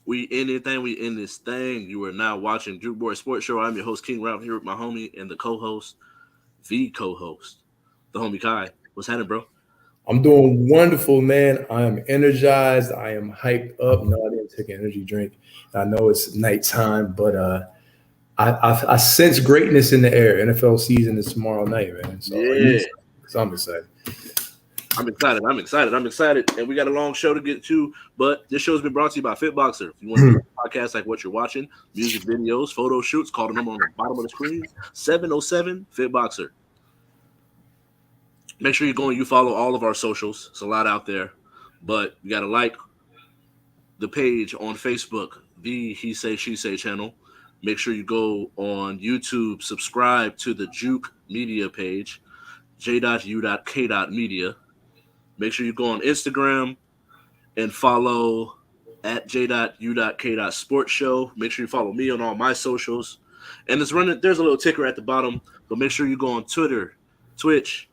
We anything, we in this thing. You are now watching Juke Boy Sports Show. I'm your host, King Ralph, here with my homie and the co-host, the homie Kai. What's happening, bro? I'm doing wonderful, man. I am energized. I am hyped up. No, I didn't take an energy drink. I know it's nighttime, but I sense greatness in the air. NFL season is tomorrow night, man. So are you Yeah, excited? 'Cause I'm excited. I'm excited. I'm excited. I'm excited. And we got a long show to get to, but this show's been brought to you by Fitboxer. If you want to do a podcast like what you're watching, music videos, photo shoots, call the number on the bottom of the screen, 707 Fitboxer. Make sure you follow all of our socials. It's a lot out there, but you got to like the page on Facebook, the He Say She Say channel. Make sure you go on YouTube, subscribe to the Juke Media page, J.U.K. Media. Make sure you go on Instagram and follow at J.U.K. Sports Show. Make sure you follow me on all my socials. And it's running. There's a little ticker at the bottom, but make sure you go on Twitter, Twitch.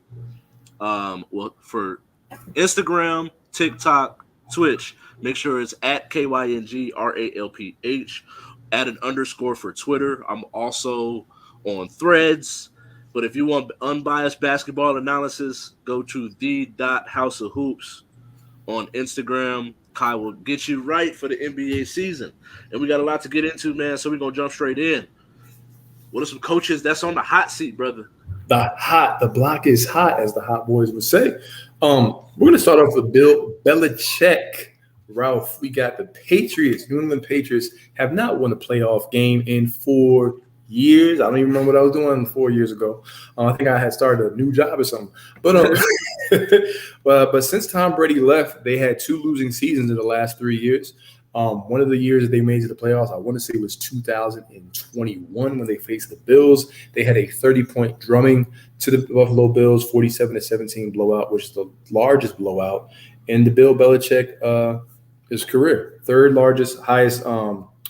Well, for Instagram, TikTok, Twitch, make sure it's at KYNGRALPH. Add an underscore for Twitter. I'm also on Threads. But if you want unbiased basketball analysis, go to the.house of hoops on Instagram. Kai will get you right for the NBA season. And we got a lot to get into, man, so we're going to jump straight in. What are some coaches that's on the hot seat, brother? The block is hot, as the hot boys would say. We're gonna start off with Bill Belichick. Ralph, we got the Patriots. New England Patriots have not won a playoff game in 4 years. I don't even remember what I was doing 4 years ago. I think I had started a new job or something. But but since Tom Brady left, they had two losing seasons in the last 3 years. One of the years that they made to the playoffs, I want to say, was 2021 when they faced the Bills. They had a 30-point drumming to the Buffalo Bills, 47-17 blowout, which is the largest blowout in the Bill Belichick his career. Third largest, highest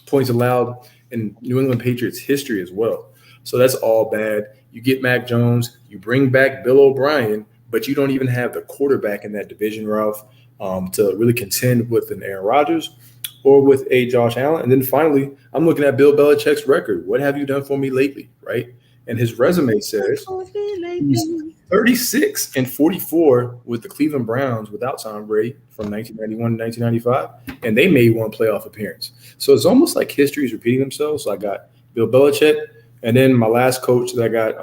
points allowed in New England Patriots history as well. So that's all bad. You get Mac Jones, you bring back Bill O'Brien, but you don't even have the quarterback in that division, Ralph, to really contend with an Aaron Rodgers or with a Josh Allen. And then finally, I'm looking at Bill Belichick's record. What have you done for me lately, right? And his resume says he's 36-44 with the Cleveland Browns without Tom Brady from 1991 to 1995, and they made one playoff appearance. So it's almost like history is repeating themselves. So I got Bill Belichick, and then my last coach that I got,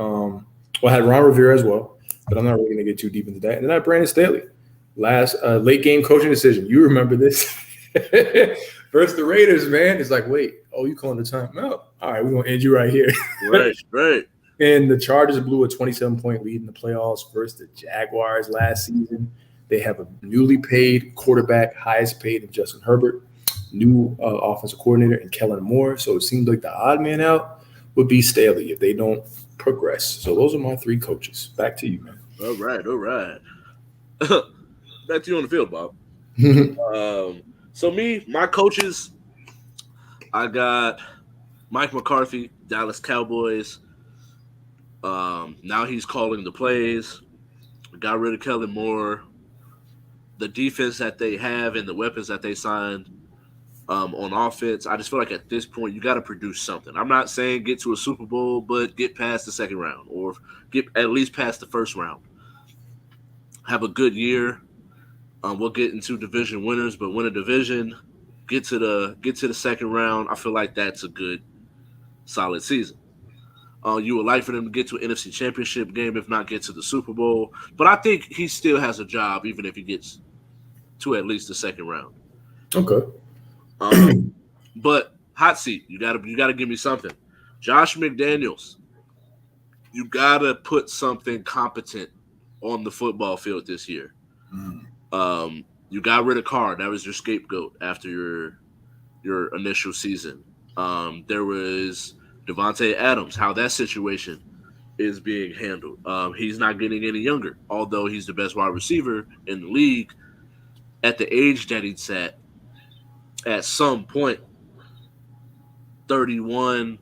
I had Ron Rivera as well, but I'm not really going to get too deep into that. And then I had Brandon Staley, last late game coaching decision. You remember this? Versus the Raiders, man. It's like, wait, you calling the time? No. All right, we're going to end you right here. Right. And the Chargers blew a 27-point lead in the playoffs versus the Jaguars last season. They have a newly paid quarterback, highest paid in Justin Herbert, new offensive coordinator in Kellen Moore. So it seems like the odd man out would be Staley if they don't progress. So those are my three coaches. Back to you, man. All right. Back to you on the field, Bob. So my coaches, I got Mike McCarthy, Dallas Cowboys. Now he's calling the plays. Got rid of Kellen Moore. The defense that they have and the weapons that they signed on offense, I just feel like at this point you got to produce something. I'm not saying get to a Super Bowl, but get past the second round or get at least past the first round. Have a good year. We'll get into division winners, but win a division, get to the second round. I feel like that's a good, solid season. You would like for them to get to an NFC Championship game, if not get to the Super Bowl. But I think he still has a job, even if he gets to at least the second round. Okay. But hot seat, you gotta give me something. Josh McDaniels, you gotta put something competent on the football field this year. You got rid of Carr. That was your scapegoat after your initial season. There was Devontae Adams, how that situation is being handled. He's not getting any younger, although he's the best wide receiver in the league. At the age that he's at some point, 31,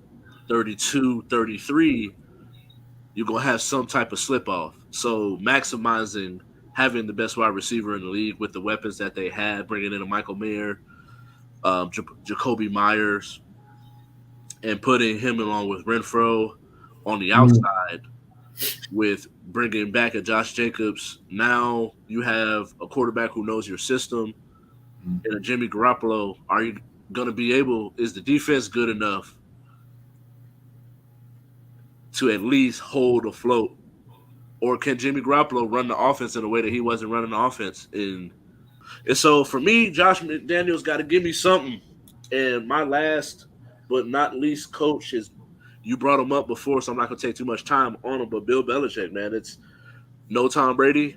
32, 33, you're going to have some type of slip off. So having the best wide receiver in the league with the weapons that they had, bringing in a Michael Mayer, Jacoby Myers, and putting him along with Renfro on the Mm. outside with bringing back a Josh Jacobs. Now you have a quarterback who knows your system and a Jimmy Garoppolo. Are you going to be able, is the defense good enough to at least hold afloat? Or can Jimmy Garoppolo run the offense in a way that he wasn't running the offense? And so for me, Josh McDaniels got to give me something. And my last but not least coach is, you brought him up before, so I'm not going to take too much time on him, but Bill Belichick, man. It's no Tom Brady.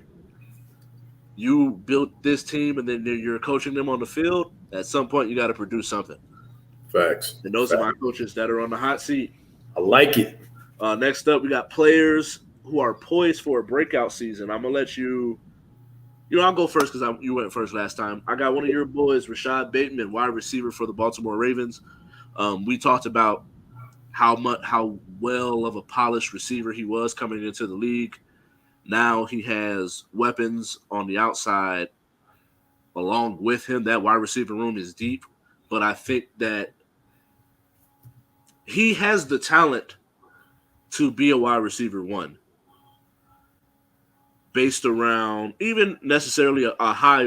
You built this team and then you're coaching them on the field. At some point, you got to produce something. Facts. And those are Facts. my coaches that are on the hot seat. I like it. Next up, we got players who are poised for a breakout season. I'm going to let you, I'll go first because you went first last time. I got one of your boys, Rashad Bateman, wide receiver for the Baltimore Ravens. We talked about how well of a polished receiver he was coming into the league. Now he has weapons on the outside along with him. That wide receiver room is deep, but I think that he has the talent to be a wide receiver one, based around even necessarily a high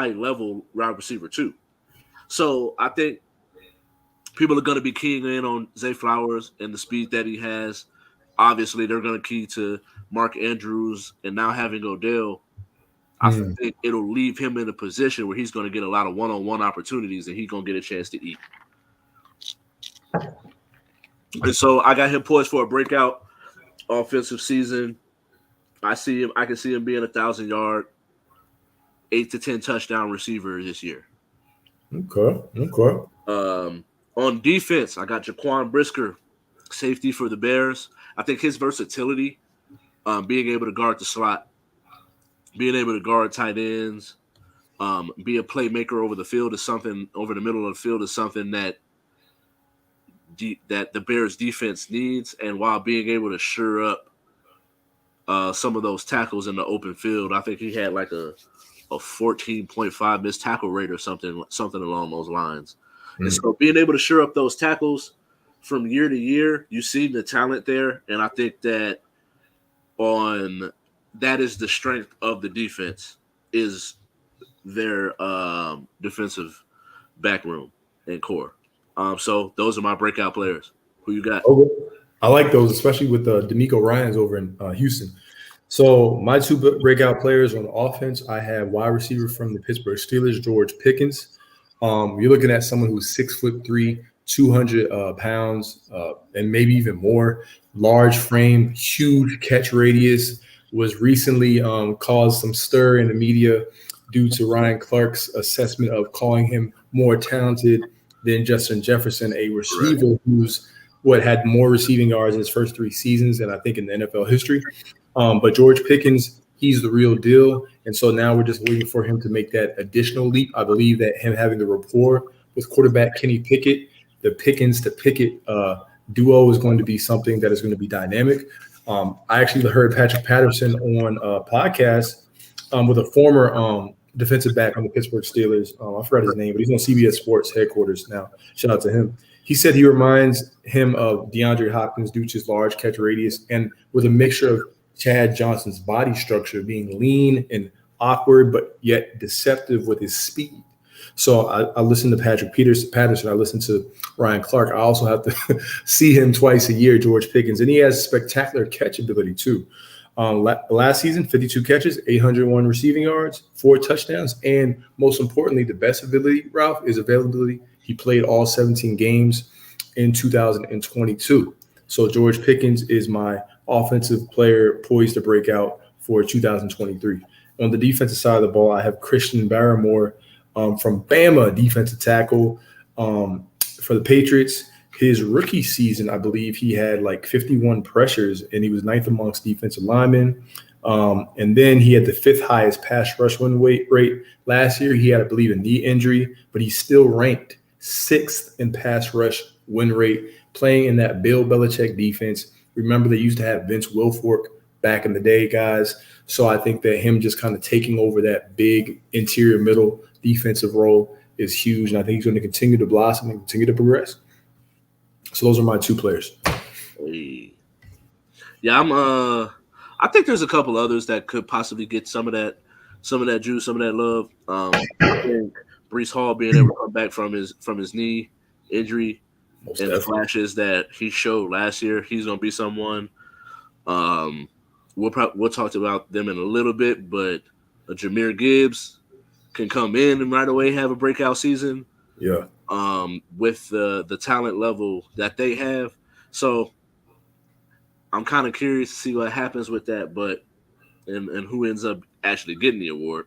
level wide receiver two. So I think people are going to be keying in on Zay Flowers and the speed that he has. Obviously, they're going to key to Mark Andrews, and now having Odell, I think it'll leave him in a position where he's going to get a lot of one-on-one opportunities, and he's going to get a chance to eat. And so I got him poised for a breakout offensive season. I can see him being 1,000-yard, 8 to 10 touchdown receiver this year. Okay. On defense, I got Jaquan Brisker, safety for the Bears. I think his versatility, being able to guard the slot, being able to guard tight ends, be a playmaker over the field over the middle of the field is something that the Bears defense needs. And while being able to shore up some of those tackles in the open field, I think he had like a 14.5 missed tackle rate or something along those lines. And so being able to shore up those tackles from year to year, you see the talent there. And I think that that is the strength of the defense, is their defensive back room and core. So those are my breakout players. Who you got? Okay. I like those, especially with D'Amico Ryans over in Houston. So my two breakout players on offense, I have wide receiver from the Pittsburgh Steelers, George Pickens. You're looking at someone who's 6'3", 200 pounds, and maybe even more. Large frame, huge catch radius. Was recently caused some stir in the media due to Ryan Clark's assessment of calling him more talented than Justin Jefferson, a receiver who's had more receiving yards in his first 3 seasons than I think in the NFL history. But George Pickens, he's the real deal. And so now we're just waiting for him to make that additional leap. I believe that him having the rapport with quarterback Kenny Pickett, the Pickens to Pickett duo is going to be something that is going to be dynamic. I actually heard Patrick Patterson on a podcast with a former defensive back on the Pittsburgh Steelers. I forgot his name, but he's on CBS Sports headquarters now. Shout out to him. He said he reminds him of DeAndre Hopkins due to his large catch radius and with a mixture of Chad Johnson's body structure being lean and awkward, but yet deceptive with his speed. So I listened to Patrick Patterson. I listened to Ryan Clark. I also have to see him twice a year, George Pickens, and he has spectacular catch ability too. Last season, 52 catches, 801 receiving yards, 4 touchdowns, and most importantly, the best ability, Ralph, is availability. He played all 17 games in 2022. So George Pickens is my offensive player poised to break out for 2023. On the defensive side of the ball, I have Christian Barrymore from Bama, defensive tackle for the Patriots. His rookie season, I believe he had like 51 pressures, and he was 9th amongst defensive linemen. And then he had the 5th highest pass rush win rate. Last year, he had, I believe, a knee injury, but he still ranked 6th in pass rush win rate, playing in that Bill Belichick defense. Remember, they used to have Vince Wilfork back in the day, guys. So I think that him just kind of taking over that big interior middle defensive role is huge, and I think he's going to continue to blossom and continue to progress. So those are my two players. Hey. Yeah, I think there's a couple others that could possibly get some of that juice, some of that love. I think Brees Hall being able to come back from his knee injury Most and the definitely. flashes that he showed last year, he's gonna be someone. We'll talk about them in a little bit, but Jahmyr Gibbs can come in and right away have a breakout season. Yeah. With the talent level that they have, so I'm kind of curious to see what happens with that, but and who ends up actually getting the award.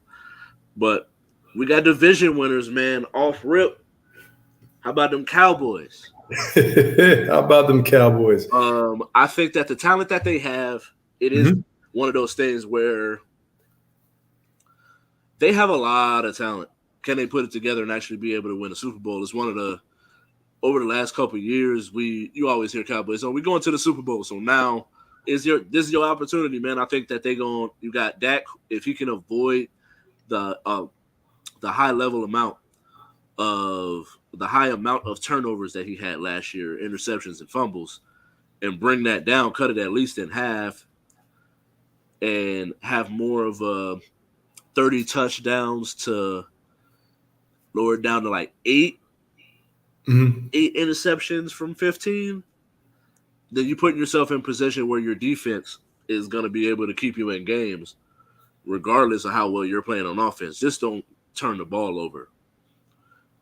But we got division winners, man, off rip. How about them Cowboys? How about them Cowboys? I think that the talent that they have, it is one of those things where they have a lot of talent. Can they put it together and actually be able to win a Super Bowl? It's one of the over the last couple of years, you always hear Cowboys, so we going to the Super Bowl. So now this is your opportunity, man. I think that you got Dak, if he can avoid the high amount of turnovers that he had last year, interceptions and fumbles, and bring that down, cut it at least in half, and have more of a 30 touchdowns to lower it down to like 8 interceptions from 15, then you're putting yourself in position where your defense is going to be able to keep you in games regardless of how well you're playing on offense. Just don't turn the ball over.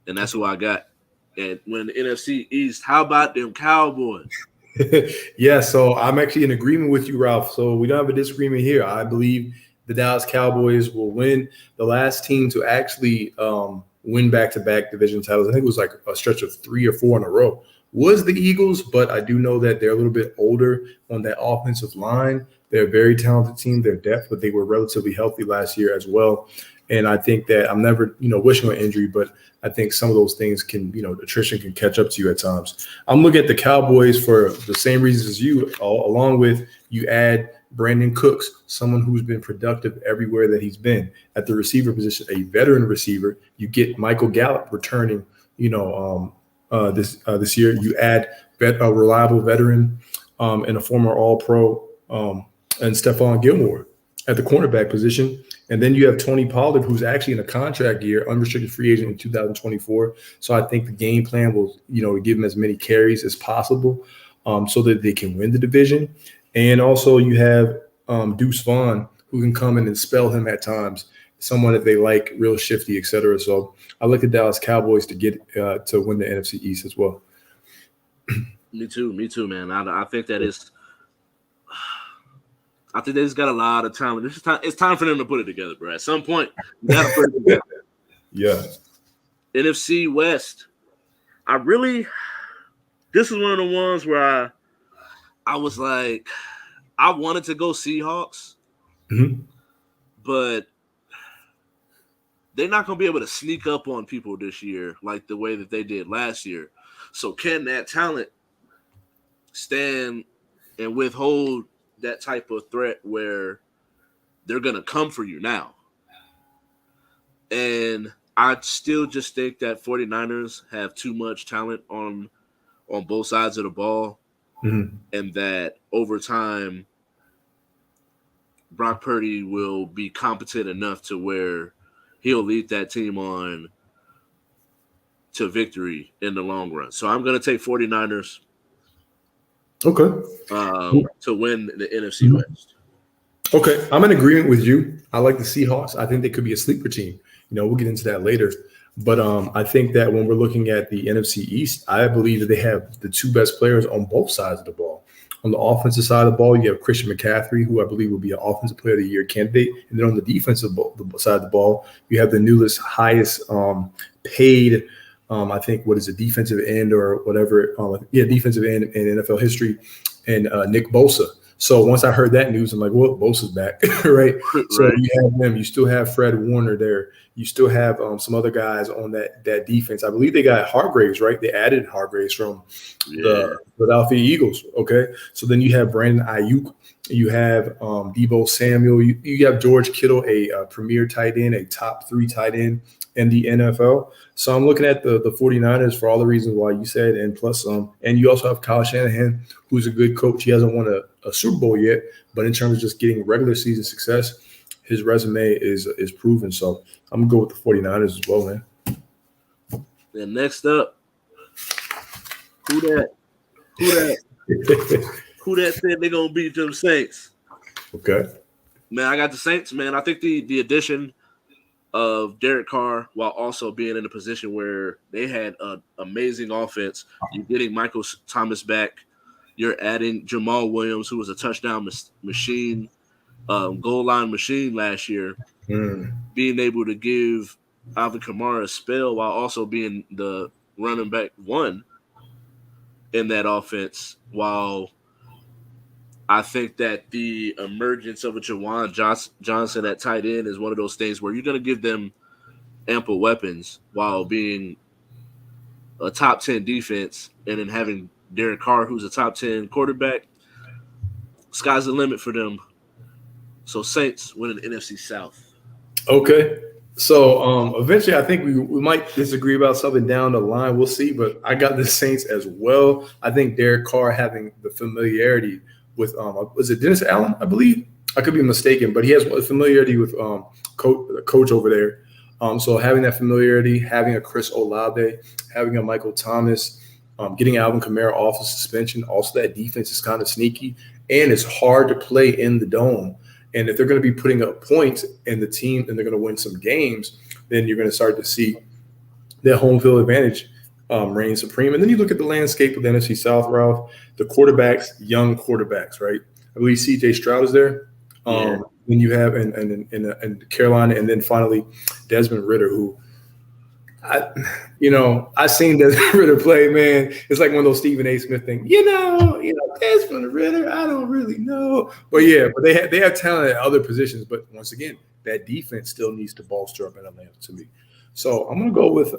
And that's who I got. And when the NFC East, how about them Cowboys? Yeah, so I'm actually in agreement with you, Ralph. So we don't have a disagreement here. I believe the Dallas Cowboys will win. The last team to actually win back-to-back division titles, I think it was like a stretch of 3 or 4 in a row, was the Eagles, but I do know that they're a little bit older on that offensive line. They're a very talented team. They're depth, but they were relatively healthy last year as well. And I think that I'm never, wishing on injury, but I think some of those things can, attrition can catch up to you at times. I'm looking at the Cowboys for the same reasons as you, along with you add Brandon Cooks, someone who's been productive everywhere that he's been at the receiver position, a veteran receiver. You get Michael Gallup returning, this year. You add a reliable veteran and a former All-Pro and Stephon Gilmore at the cornerback position. And then you have Tony Pollard, who's actually in a contract year, unrestricted free agent in 2024. So I think the game plan will, give him as many carries as possible so that they can win the division. And also you have Deuce Vaughn, who can come in and spell him at times, someone that they like, real shifty, et cetera. So I look at Dallas Cowboys to get to win the NFC East as well. Me too, man. I think that is – I think they just got a lot of talent. It's time for them to put it together, bro. At some point, you got to put it together. Yeah. NFC West. This is one of the ones where I was like, I wanted to go Seahawks, but they're not going to be able to sneak up on people this year like the way that they did last year. So can that talent stand and withhold that type of threat where they're going to come for you now? And I still just think that 49ers have too much talent on both sides of the ball, and that over time Brock Purdy will be competent enough to where he'll lead that team on to victory in the long run. So I'm going to take 49ers to win the NFC West. Okay, I'm in agreement with you. I like the Seahawks. I think they could be a sleeper team. We'll get into that later. But I think that when we're looking at the NFC East, I believe that they have the two best players on both sides of the ball. On the offensive side of the ball, you have Christian McCaffrey, who I believe will be an Offensive Player of the Year candidate. And then on the defensive side of the ball, you have the newest, highest paid, I think, what is it, defensive end or whatever. Defensive end in NFL history, and Nick Bosa. So once I heard that news, I'm like, well, Bosa's back, right? So Right. you have them. You still have Fred Warner there. You still have some other guys on that defense. I believe they got Hargraves, right? They added Hargraves from Yeah. the Philadelphia Eagles. Okay, so then you have Brandon Ayuk. You have Debo Samuel. You have George Kittle, a premier tight end, a top 3 tight end in the NFL. So I'm looking at the 49ers for all the reasons why you said, and plus some. And you also have Kyle Shanahan, who's a good coach. He hasn't won a Super Bowl yet, but in terms of just getting regular season success, his resume is proven. So I'm gonna go with the 49ers as well, man. And next up, who that said they're gonna beat them Saints? Okay. Man, I got the Saints, man. I think the addition of Derek Carr, while also being in a position where they had an amazing offense, you're getting Michael Thomas back. You're adding Jamal Williams, who was a touchdown machine, goal line machine last year, being able to give Alvin Kamara a spell while also being the running back 1 in that offense. While I think that the emergence of a Jawan Johnson at tight end is one of those things where you're going to give them ample weapons while being a top 10 defense, and then having Derek Carr, who's a top 10 quarterback. Sky's the limit for them. So Saints win an NFC South. Okay. So eventually I think we might disagree about something down the line. We'll see. But I got the Saints as well. I think Derek Carr having the familiarity with was it Dennis Allen, I believe? I could be mistaken, but he has familiarity with coach over there. So having that familiarity, having a Chris Olave, having a Michael Thomas, getting Alvin Kamara off of suspension. Also, that defense is kind of sneaky, and it's hard to play in the dome. And if they're going to be putting up points in the team and they're going to win some games, then you're going to start to see that home field advantage reign supreme. And then you look at the landscape of the NFC South, Ralph, the quarterbacks, young quarterbacks, right? I believe C.J. Stroud is there. Yeah. Then you have in Carolina, and then finally Desmond Ridder, who I seen Desmond Ridder play, man. It's like one of those Stephen A. Smith things. Desmond Ridder, I don't really know. But they have talent at other positions. But once again, that defense still needs to bolster up in Atlanta to me. So I'm gonna go with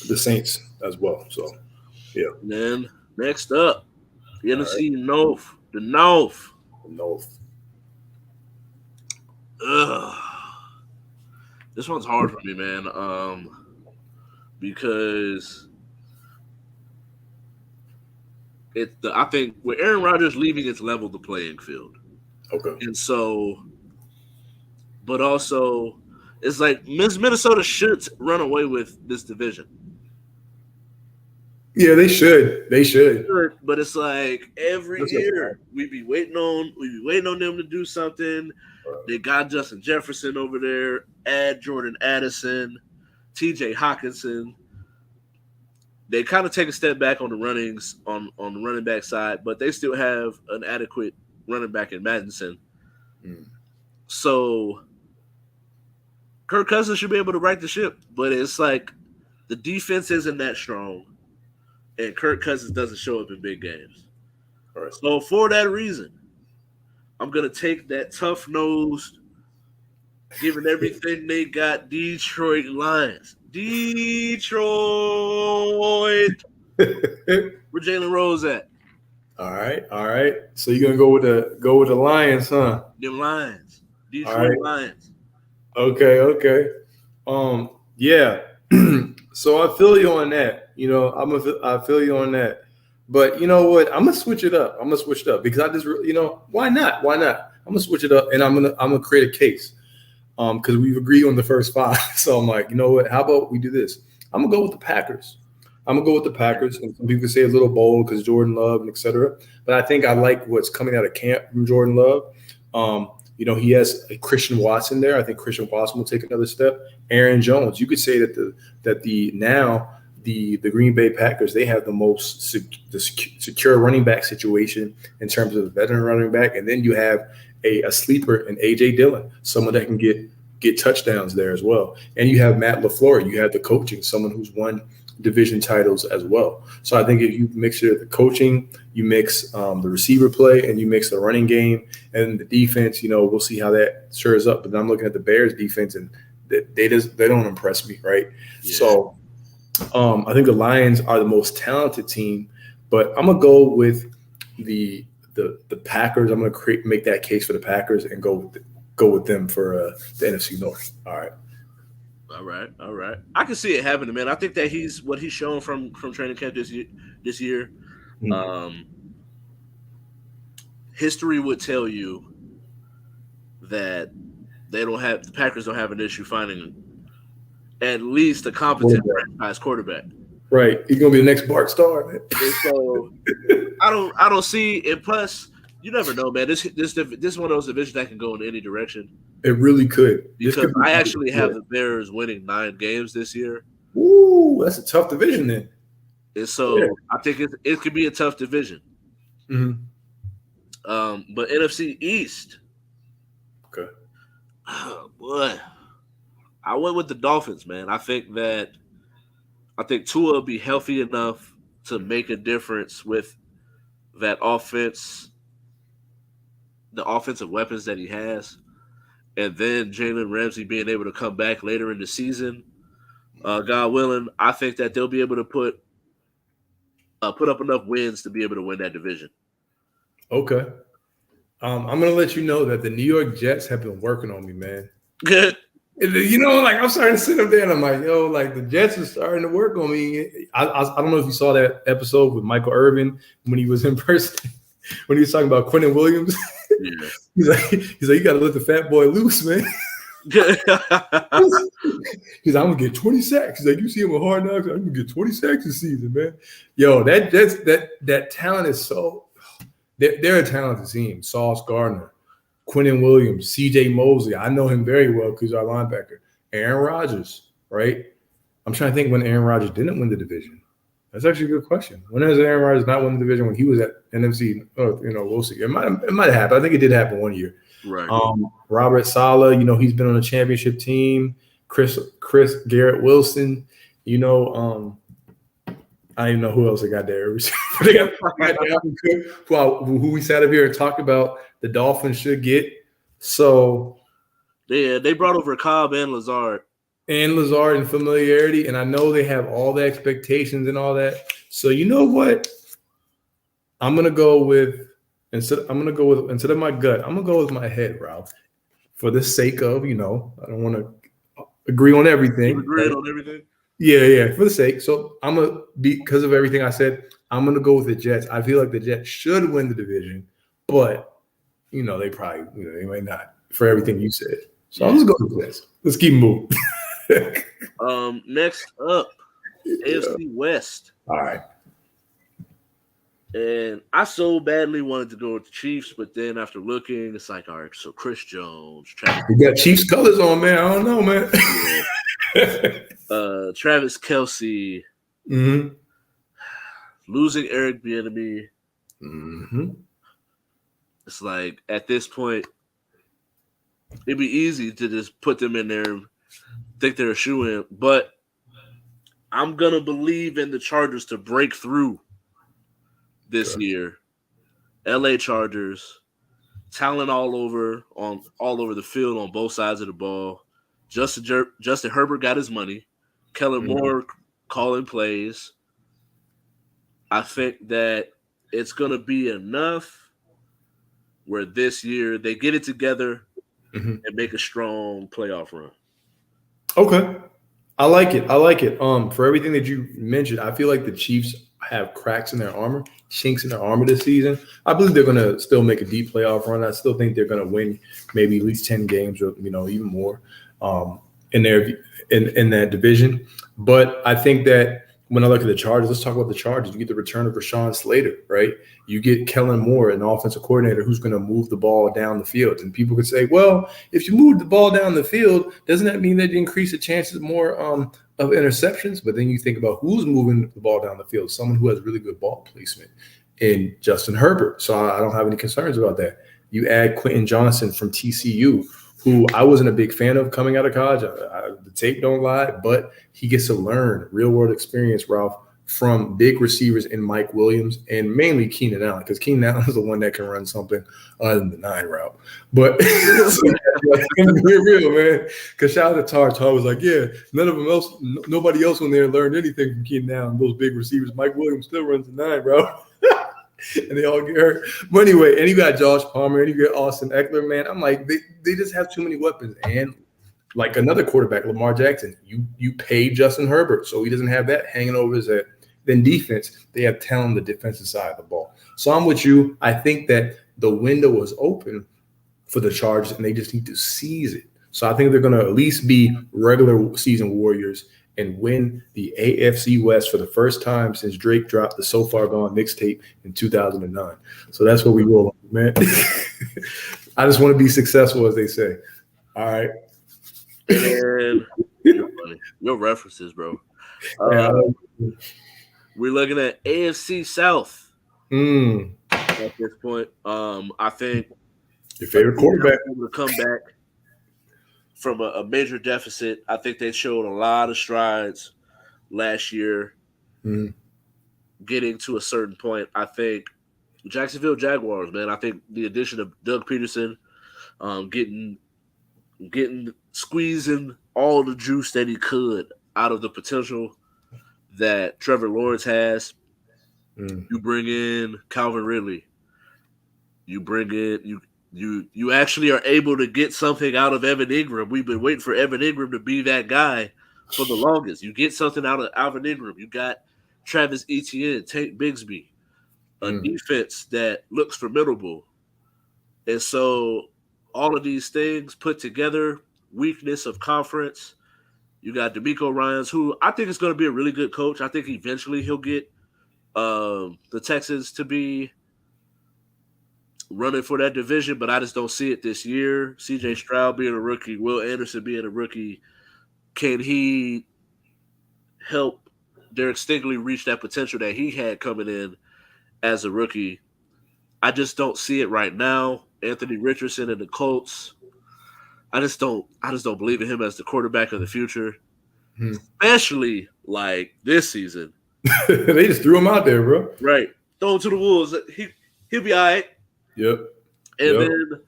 the Saints as well. So yeah. And then next up, the NFC North. The North. Ugh. This one's hard for me, man. Because I think with Aaron Rodgers leaving, it's leveled the playing field. Okay. And so, but also, it's like Minnesota should run away with this division. Yeah, they should. But it's like every year we be waiting on them to do something. They got Justin Jefferson over there, add Jordan Addison, TJ Hawkinson. They kind of take a step back on the runnings on the running back side, but they still have an adequate running back in Madison. So Kirk Cousins should be able to right the ship, but it's like the defense isn't that strong, and Kirk Cousins doesn't show up in big games. So for that reason, I'm going to take that tough-nosed, given everything they got, Detroit Lions. Detroit. Where Jalen Rose at? All right. So you're gonna go with the Lions, huh? Them Lions. Detroit Lions. Okay. Yeah. So I feel you on that. I feel you on that. But you know what? I'm gonna switch it up. Because I just, why not? I'm gonna switch it up, and I'm gonna create a case. Because we've agreed on the first 5. So I'm like, you know what? How about we do this? I'm gonna go with the Packers. And some people say a little bold because Jordan Love and et cetera. But I think I like what's coming out of camp from Jordan Love. He has a Christian Watson there. I think Christian Watson will take another step. Aaron Jones. You could say that the Green Bay Packers, they have the most secure running back situation in terms of veteran running back. And then you have a sleeper in A.J. Dillon, someone that can get touchdowns there as well. And you have Matt LaFleur. You have the coaching, someone who's won division titles as well. So I think if you mix the coaching, you mix the receiver play, and you mix the running game and the defense, we'll see how that stirs up. But I'm looking at the Bears defense, and they don't impress me, right? Yeah. So I think the Lions are the most talented team, but I'm gonna go with the Packers. I'm gonna make that case for the Packers and go with them for the NFC North. All right. I can see it happening, man. I think that he's shown from training camp this year. Mm-hmm. History would tell you that the Packers don't have an issue finding at least a competent franchise quarterback. Right, he's gonna be the next Bart Starr, man. And so I don't see it. Plus, you never know, man. This is one of those divisions that can go in any direction. It really could. Because I actually have the Bears winning 9 games this year. Ooh, that's a tough division then. And so I think it could be a tough division. Mm-hmm. But NFC East. Okay. Oh, boy. I went with the Dolphins, man. I think Tua will be healthy enough to make a difference with that offense, the offensive weapons that he has. And then Jalen Ramsey being able to come back later in the season, God willing, I think that they'll be able to put up enough wins to be able to win that division. Okay. I'm going to let you know that the New York Jets have been working on me, man. Good. I'm starting to sit up there and I'm like, the Jets are starting to work on me. I don't know if you saw that episode with Michael Irvin when he was in person, when he was talking about Quentin Williams. Yeah. He's like, you got to let the fat boy loose, man. He's like, I'm gonna get 20 sacks. He's like, you see him with Hard Knocks, I'm gonna get 20 sacks this season, man. Yo, that talent is so. They're a talented team. Sauce Gardner, Quentin Williams, C.J. Mosley. I know him very well because he's our linebacker. Aaron Rodgers, right? I'm trying to think when Aaron Rodgers didn't win the division. That's actually a good question. When has Aaron Rodgers not won the division when he was at NFC? We'll see. It might have happened. I think it did happen one year. Right. Robert Saleh, he's been on a championship team. Chris Garrett Wilson, I don't even know who else they got there. They got who we sat up here and talked about the Dolphins should get. So yeah, they brought over Cobb and Lazard. And familiarity, and I know they have all the expectations and all that. So you know what? I'm gonna go with instead of my gut, I'm gonna go with my head, Ralph. For the sake of, I don't want to agree on everything. On everything? Yeah, for the sake. So I'm gonna because of everything I said, I'm gonna go with the Jets. I feel like the Jets should win the division, but they probably, they might not for everything you said. So I'm just going with this. Let's keep moving. Next up, AFC West. All right. And I so badly wanted to go with the Chiefs, but then after looking, it's like, all right, so Chris Jones, you got Chiefs colors on, man. I don't know, man. Travis Kelce, losing Eric Bieniemy. Mm-hmm. It's like at this point, it'd be easy to just put them in there and think they're a shoo-in, but I'm gonna believe in the Chargers to break through this year. LA Chargers, talent all over the field on both sides of the ball. Justin Herbert got his money. Kellen Moore calling plays. I think that it's gonna be enough where this year they get it together and make a strong playoff run. Okay. I like it. For everything that you mentioned, I feel like the Chiefs have cracks in their armor, chinks in their armor this season. I believe they're going to still make a deep playoff run. I still think they're going to win maybe at least 10 games or, even more in that division. But I think that when I look at the Chargers, let's talk about the Chargers. You get the return of Rashawn Slater, right? You get Kellen Moore, an offensive coordinator who's going to move the ball down the field. And people could say, well, if you move the ball down the field, doesn't that mean that you increase the chances more of interceptions? But then you think about who's moving the ball down the field, someone who has really good ball placement in Justin Herbert. So I don't have any concerns about that. You add Quentin Johnson from TCU, who I wasn't a big fan of coming out of college. The tape don't lie, but he gets to learn real world experience, Ralph, from big receivers in Mike Williams and mainly Keenan Allen, because Keenan Allen is the one that can run something other than the 9 route. But be real, man. Because shout out to Tar. Tar was like, yeah, nobody else on there learned anything from Keenan Allen. Those big receivers. Mike Williams still runs the 9 route. And they all get hurt. But anyway, and you got Josh Palmer and you got Austin Eckler, man. I'm like, they just have too many weapons. And like another quarterback, Lamar Jackson, you pay Justin Herbert, so he doesn't have that hanging over his head. Then defense, they have talent on the defensive side of the ball. So I'm with you. I think that the window was open for the Chargers, and they just need to seize it. So I think they're going to at least be regular season warriors and win the AFC West for the first time since Drake dropped the So Far Gone mixtape in 2009. So that's what we roll on, man. I just want to be successful, as they say. All right. And you're funny. Your references, bro. We're looking at AFC South at this point. I think your favorite quarterback will come back from a major deficit. I think they showed a lot of strides last year, getting to a certain point. I think Jacksonville Jaguars, man. I think the addition of Doug Peterson, getting squeezing all the juice that he could out of the potential that Trevor Lawrence has. You bring in Calvin Ridley. You bring in you actually are able to get something out of Evan Ingram. We've been waiting for Evan Ingram to be that guy for the longest. You get something out of Alvin Ingram. You got Travis Etienne, Tate Bigsby, a defense that looks formidable. And so all of these things put together, weakness of conference. You got DeMeco Ryans, who I think is going to be a really good coach. I think eventually he'll get the Texans to be running for that division, but I just don't see it this year. CJ Stroud being a rookie, Will Anderson being a rookie, can he help Derek Stingley reach that potential that he had coming in as a rookie? I just don't see it right now. Anthony Richardson and the Colts, I just don't believe in him as the quarterback of the future, especially like this season. They just threw him out there, bro. Right, throw him to the wolves. He'll be all right. Yep. And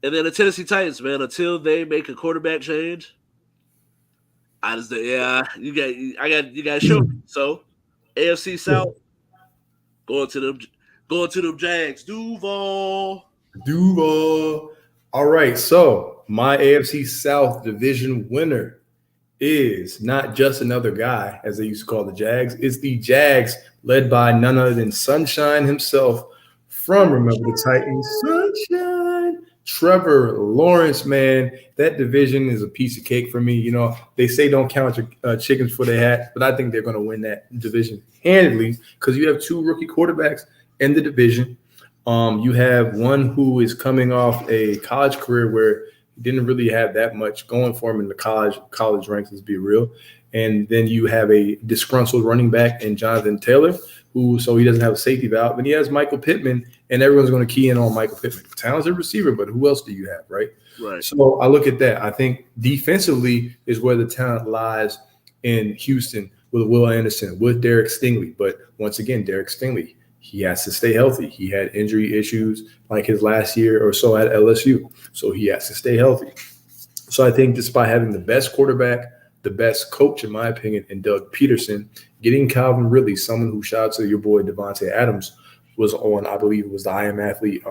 then the Tennessee Titans, man, until they make a quarterback change, I got to show me. So AFC South, going to them Jags. Duval. All right. So my AFC South division winner is not just another guy, as they used to call the Jags. It's the Jags, led by none other than Sunshine himself from Remember the Titans. Sunshine. Trevor Lawrence, man. That division is a piece of cake for me. You know, they say don't count your chickens before they hatch, but I think they're going to win that division handedly because you have 2 rookie quarterbacks in the division. You have one who is coming off a college career where he didn't really have that much going for him in the college ranks, let's be real. And then you have a disgruntled running back in Jonathan Taylor, so he doesn't have a safety valve. And he has Michael Pittman, and everyone's going to key in on Michael Pittman. Talented receiver, but who else do you have, right? Right. So I look at that. I think defensively is where the talent lies in Houston with Will Anderson, with Derek Stingley. But once again, Derek Stingley, he has to stay healthy. He had injury issues like his last year or so at LSU. So he has to stay healthy. So I think despite having the best quarterback, the best coach, in my opinion, in Doug Peterson, getting Calvin Ridley, someone who shout out to your boy Devontae Adams, was on, I believe it was the I Am Athlete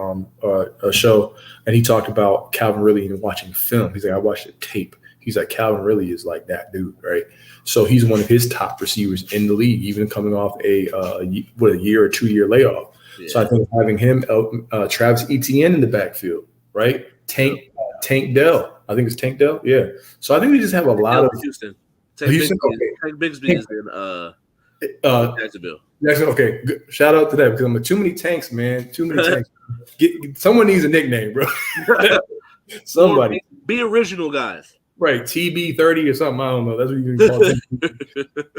show, and he talked about Calvin Ridley and watching film. He's like, I watched the tape. He's like, Calvin Ridley is like that dude, right? So he's one of his top receivers in the league, even coming off a year or 2 year layoff. Yeah. So I think having him, Travis Etienne in the backfield, right? Tank Dell. I think it's Tank Dell. Yeah. So I think we just have a lot of Houston. Tank Bigsby is in Jacksonville. Okay. Good. Shout out to that because I'm too many tanks, man. Too many tanks. Someone needs a nickname, bro. Somebody. Be original, guys. Right, TB30 or something. I don't know. That's what you can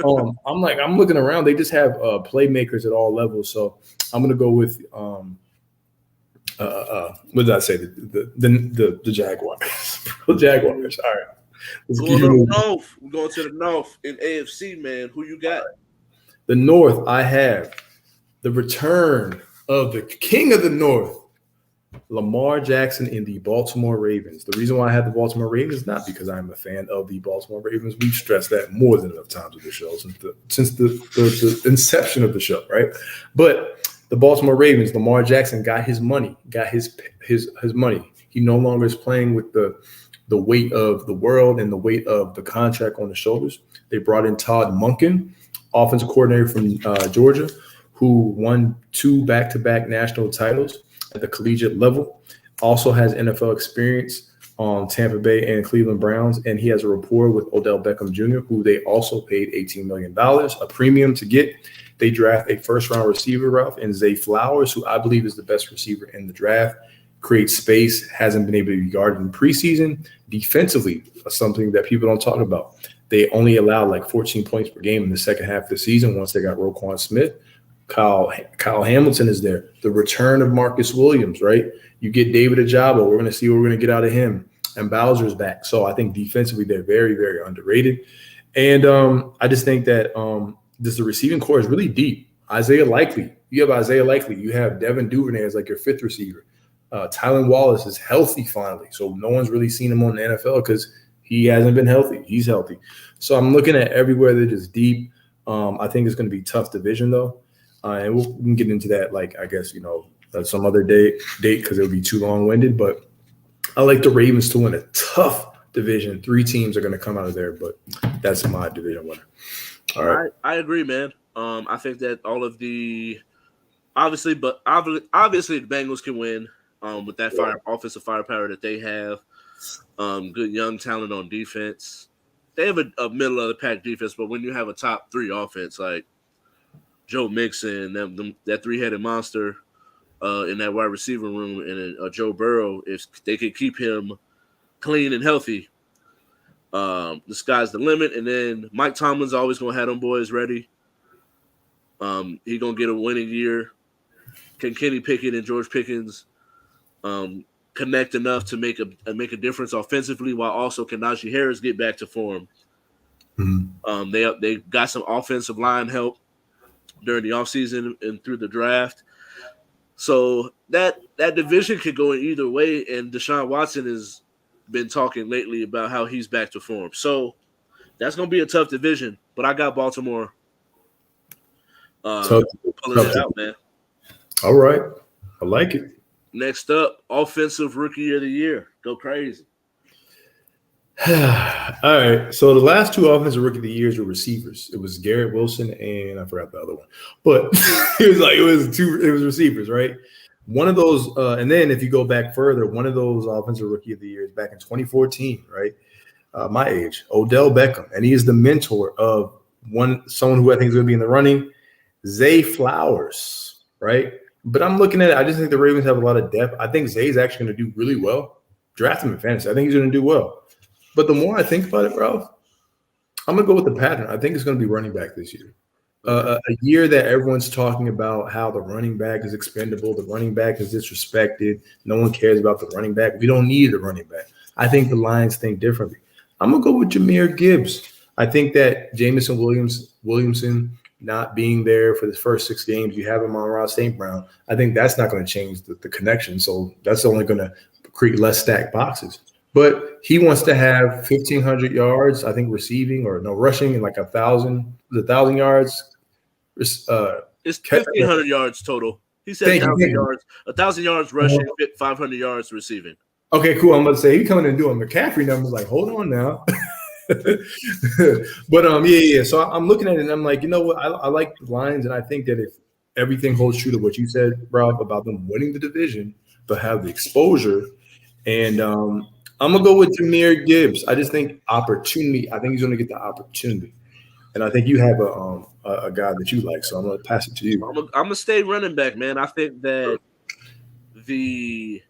call it. I'm looking around. They just have playmakers at all levels. So I'm gonna go with what did I say? The Jaguars. The Jaguars. All right. Let's keep Going up moving. north, we're going to the north in AFC, man. Who you got? The North, I have the return of the king of the North, Lamar Jackson in the Baltimore Ravens. The reason why I have the Baltimore Ravens is not because I'm a fan of the Baltimore Ravens. We've stressed that more than enough times with the show since the inception of the show, right? But the Baltimore Ravens, Lamar Jackson got his money, got his money. He no longer is playing with the weight of the world and the weight of the contract on the shoulders. They brought in Todd Monken, offensive coordinator from Georgia, who won 2 back-to-back national titles at the collegiate level, also has NFL experience on Tampa Bay and Cleveland Browns, and he has a rapport with Odell Beckham Jr., who they also paid $18 million, a premium to get. They draft a first-round receiver, Ralph, and Zay Flowers, who I believe is the best receiver in the draft, creates space, hasn't been able to be guarded in preseason. Defensively, something that people don't talk about. They only allowed like 14 points per game in the second half of the season once they got Roquan Smith. Kyle Hamilton is there. The return of Marcus Williams, right? You get David Ajabo. We're going to see what we're going to get out of him. And Bowser's back. So I think defensively, they're very, very underrated. And I just think that the receiving core is really deep. Isaiah Likely. You have Isaiah Likely. You have Devin Duvernay as like your 5th receiver. Tylan Wallace is healthy finally. So no one's really seen him on the NFL because he hasn't been healthy. He's healthy. So I'm looking at everywhere they're just deep. I think it's going to be a tough division, though. And we can get into that, like, I guess, some other date because it'll be too long-winded. But I like the Ravens to win a tough division. 3 teams are going to come out of there, but that's my division winner. All right. I agree, man. I think that all of the obviously the Bengals can win with that offensive firepower that they have. Good young talent on defense. They have a middle of the pack defense, but when you have a top 3 offense like Joe Mixon, that 3-headed monster in that wide receiver room, and Joe Burrow, if they could keep him clean and healthy, the sky's the limit. And then Mike Tomlin's always going to have them boys ready. He going to get a winning year. Can Kenny Pickett and George Pickens connect enough to make a difference offensively, while also can Najee Harris get back to form? Mm-hmm. They got some offensive line help during the offseason and through the draft. So that division could go in either way, and Deshaun Watson has been talking lately about how he's back to form. So that's going to be a tough division, but I got Baltimore pulling it out, man. All right. I like it. Next up, Offensive Rookie of the Year. Go crazy. All right. So the last 2 Offensive Rookie of the Years were receivers. It was Garrett Wilson and I forgot the other one. But it was receivers, right? One of those, and then if you go back further, one of those Offensive Rookie of the Years back in 2014, right? My age, Odell Beckham, and he is the mentor of someone who I think is going to be in the running, Zay Flowers, right? But I'm looking at it. I just think the Ravens have a lot of depth. I think Zay's actually going to do really well. Draft him in fantasy. I think he's going to do well. But the more I think about it, Ralph, I'm going to go with the pattern. I think it's going to be running back this year. A year that everyone's talking about how the running back is expendable, the running back is disrespected. No one cares about the running back. We don't need a running back. I think the Lions think differently. I'm going to go with Jahmyr Gibbs. I think that Jameson Williamson not being there for the first 6 games, you have him on Ross St. Brown. I think that's not going to change the connection. So that's only going to create less stacked boxes. But he wants to have 1,500 yards, I think, receiving or no rushing, and like 1,000 yards. It's 1,500 yards total. He said 1,000 yards, 1,000 yards rushing, 500 yards receiving. Okay, cool. I'm about to say he's coming and doing McCaffrey numbers. Like, hold on now. But yeah. So I'm looking at it and I'm like, you know what? I like the Lions, and I think that if everything holds true to what you said, Rob, about them winning the division, they'll have the exposure. And I'm gonna go with Jahmyr Gibbs. I just think opportunity. I think he's gonna get the opportunity, and I think you have a guy that you like. So I'm gonna pass it to you. I'm gonna stay running back, man. I think that the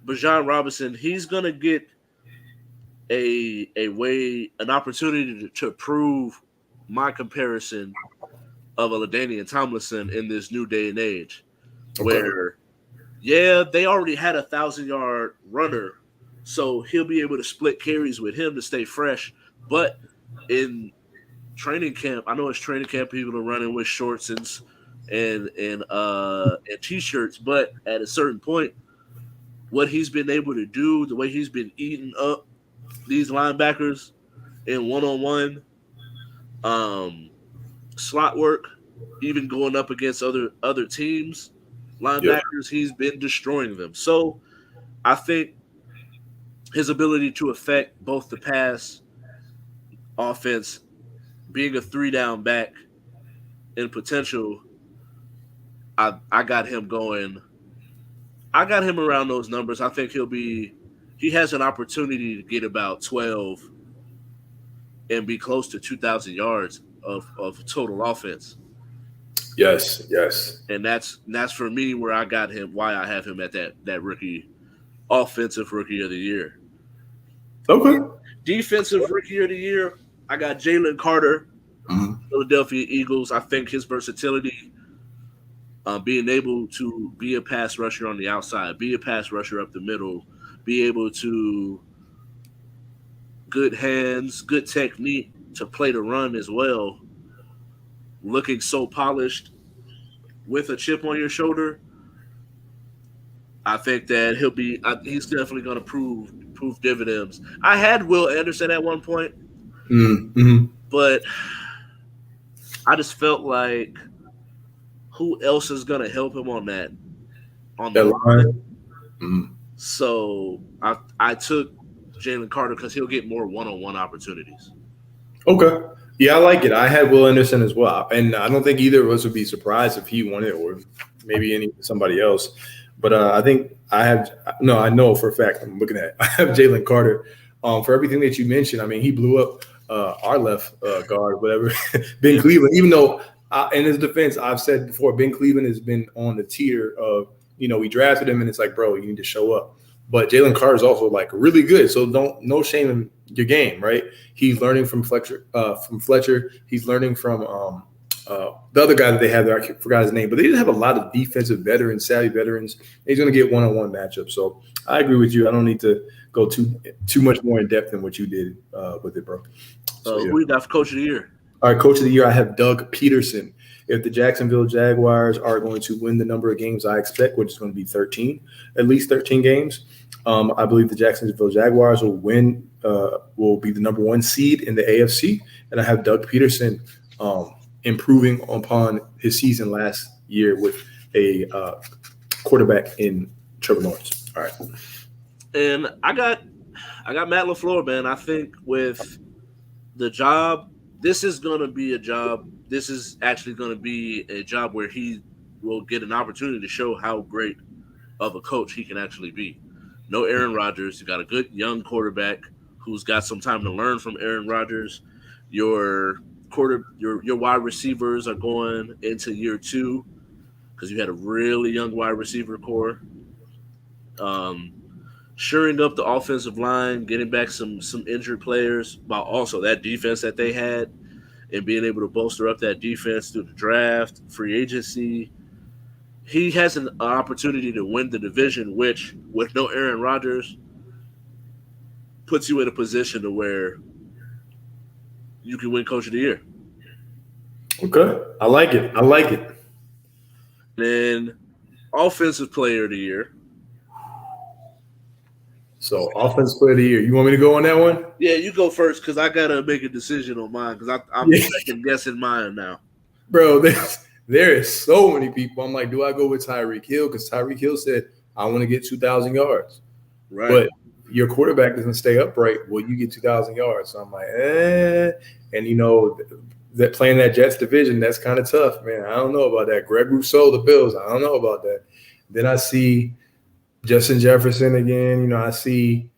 Bijan Robinson, he's gonna get an opportunity to prove my comparison of a LaDainian Tomlinson in this new day and age, where Yeah, they already had a 1,000-yard runner, so he'll be able to split carries with him to stay fresh. But in training camp, I know it's training camp. People are running with shorts and t-shirts, but at a certain point, what he's been able to do, the way he's been eating up these linebackers in one-on-one um, slot work, even going up against other teams, Yep. linebackers, he's been destroying them. So I think his ability to affect both the pass offense, being a three down back, and potential, I got him going. I got him around those numbers. I think he has an opportunity to get about 12 and be close to 2,000 yards of total offense. Yes. Yes. And that's for me where I got him, why I have him at that rookie, offensive rookie of the year. Okay. Defensive rookie of the year, I got Jalen Carter, Philadelphia Eagles. I think his versatility, being able to be a pass rusher on the outside, be a pass rusher up the middle, be able to good hands, good technique to play the run as well, looking so polished with a chip on your shoulder. I think that he's definitely going to prove dividends. I had Will Anderson at one point, Mm-hmm. but I just felt like who else is going to help him on the That line? line. Mm-hmm. So I took Jalen Carter because he'll get more one-on-one opportunities. Okay. Yeah, I like it. I had Will Anderson as well, and I don't think either of us would be surprised if he won it, or maybe somebody else. But I think I know for a fact. I'm looking at. I have Jalen Carter. For everything that you mentioned, I mean, he blew up our left guard, whatever, Ben Cleveland. Even though, in his defense, I've said before, Ben Cleveland has been on the tier of, we drafted him, and it's like, bro, you need to show up. But Jalen Carter is also like really good, so no shame in your game, right? He's learning from Fletcher. He's learning from the other guy that they have there. I forgot his name, but they just have a lot of defensive veterans, savvy veterans. He's going to get one-on-one matchups. So I agree with you. I don't need to go too much more in depth than what you did with it, bro. So, Who you got for Coach of the Year? All right, Coach of the Year, I have Doug Peterson. If the Jacksonville Jaguars are going to win the number of games I expect, which is going to be 13, at least 13 games, I believe the Jacksonville Jaguars will be the number one seed in the AFC. And I have Doug Peterson improving upon his season last year with a quarterback in Trevor Lawrence. All right. And I got Matt LaFleur, man. I think with the job, this is going to be a job. This is actually going to be a job where he will get an opportunity to show how great of a coach he can actually be. No Aaron Rodgers. You got a good young quarterback who's got some time to learn from Aaron Rodgers. Your wide receivers are going into year 2 because you had a really young wide receiver core. Shoring up the offensive line, getting back some injured players, while also that defense that they had, and being able to bolster up that defense through the draft, free agency. He has an opportunity to win the division, which, with no Aaron Rodgers, puts you in a position to where you can win Coach of the Year. Okay. I like it. Then Offensive Player of the Year. So, Offensive Player of the Year. You want me to go on that one? Yeah, you go first because I got to make a decision on mine because I'm second guessing mine now. Bro, there is so many people. I'm like, do I go with Tyreek Hill? Because Tyreek Hill said, I want to get 2,000 yards. Right. But your quarterback doesn't stay upright. Well, you get 2,000 yards. So I'm like, And, that playing that Jets division, that's kind of tough, man. I don't know about that. Greg Rousseau, the Bills, I don't know about that. Then I see Justin Jefferson again. I see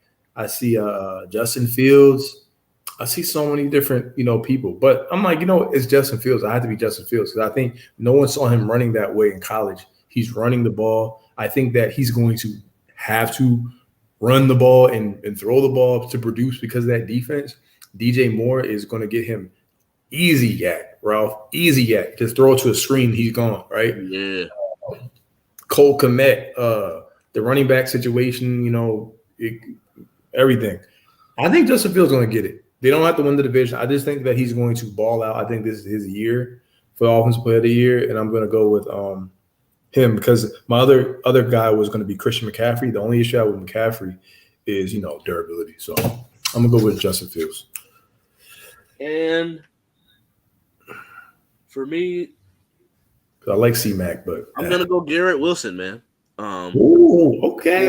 Justin Fields. I see so many different, people. But I'm like, it's Justin Fields. I have to be Justin Fields because I think no one saw him running that way in college. He's running the ball. I think that he's going to have to run the ball and throw the ball to produce because of that defense. DJ Moore is going to get him easy yak, Ralph. Easy yak. Just throw it to a screen. He's gone, right? Yeah. Cole Kmet, the running back situation, everything. I think Justin Fields is going to get it. They don't have to win the division. I just think that he's going to ball out. I think this is his year for Offensive Player of the Year, and I'm going to go with him because my other guy was going to be Christian McCaffrey. The only issue I have with McCaffrey is durability. So I'm gonna go with Justin Fields. And for me, I like C-Mac, but I'm gonna go Garrett Wilson, man. Ooh, okay.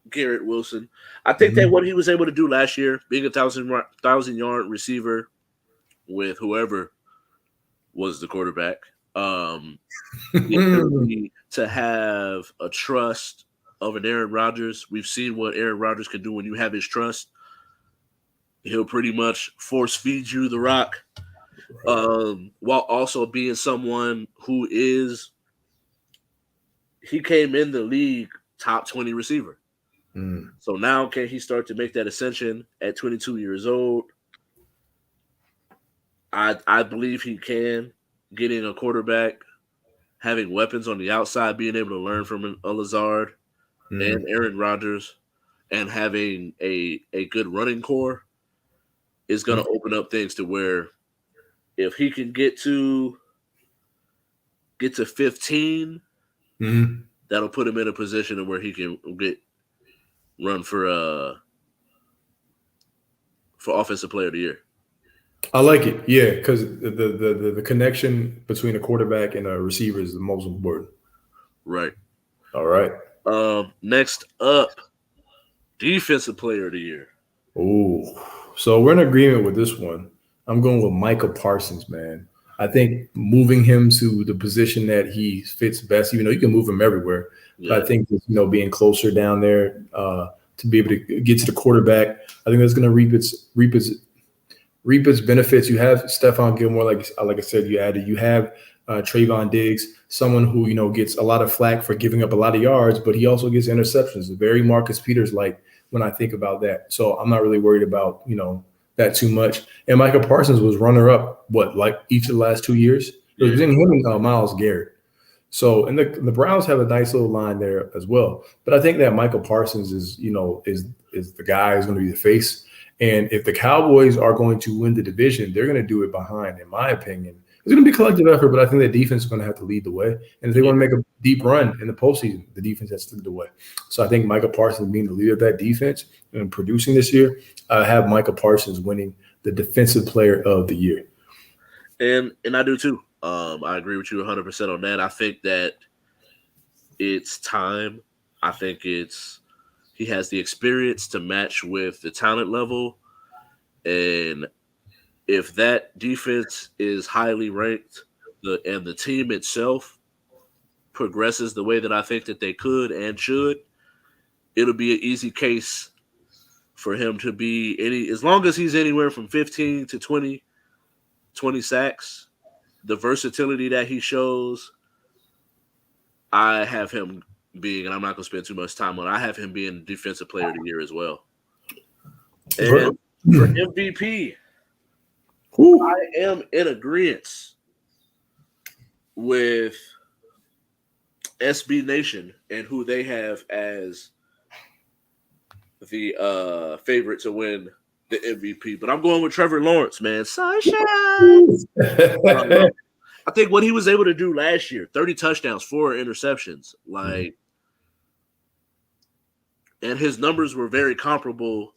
Garrett Wilson. I think that what he was able to do last year, being a 1,000-yard receiver with whoever was the quarterback, the ability to have a trust of an Aaron Rodgers. We've seen what Aaron Rodgers can do when you have his trust. He'll pretty much force feed you the rock, while also being someone who he came in the league top 20 receiver. So now can he start to make that ascension at 22 years old? I believe he can. Getting a quarterback, having weapons on the outside, being able to learn from a Lazard and Aaron Rodgers, and having a good running core is going to open up things to where if he can get to 15, that'll put him in a position where he can run for Offensive Player of the Year. I like it, yeah, because the connection between a quarterback and a receiver is the most important. Right. All right. Next up, Defensive Player of the Year. Oh, so we're in agreement with this one. I'm going with Micah Parsons, man. I think moving him to the position that he fits best, even though you can move him everywhere, but I think being closer down there to be able to get to the quarterback, I think that's going to reap its benefits. You have Stephon Gilmore, like I said, you have Trayvon Diggs, someone who gets a lot of flack for giving up a lot of yards, but he also gets interceptions. Very Marcus Peters like when I think about that. So I'm not really worried about that too much. And Micah Parsons was runner up each of the last 2 years. It was him and Myles Garrett. So and the Browns have a nice little line there as well. But I think that Micah Parsons is the guy who's going to be the face. And if the Cowboys are going to win the division, they're going to do it behind, in my opinion. It's going to be a collective effort, but I think the defense is going to have to lead the way. And if they want to make a deep run in the postseason, the defense has to lead the way. So I think Micah Parsons being the leader of that defense and producing this year, I have Micah Parsons winning the Defensive Player of the Year. And I do too. I agree with you 100% on that. I think that it's time. I think he has the experience to match with the talent level. And if that defense is highly ranked and the team itself progresses the way that I think that they could and should, it'll be an easy case for him to be as long as he's anywhere from 15 to 20 sacks, the versatility that he shows, I have him being, and I'm not going to spend too much time on it, I have him being Defensive Player of the Year as well. And for MVP, I am in agreement with SB Nation and who they have as the favorite to win the MVP. But I'm going with Trevor Lawrence, man. Sunshine. I think what he was able to do last year, 30 touchdowns, 4 interceptions, and his numbers were very comparable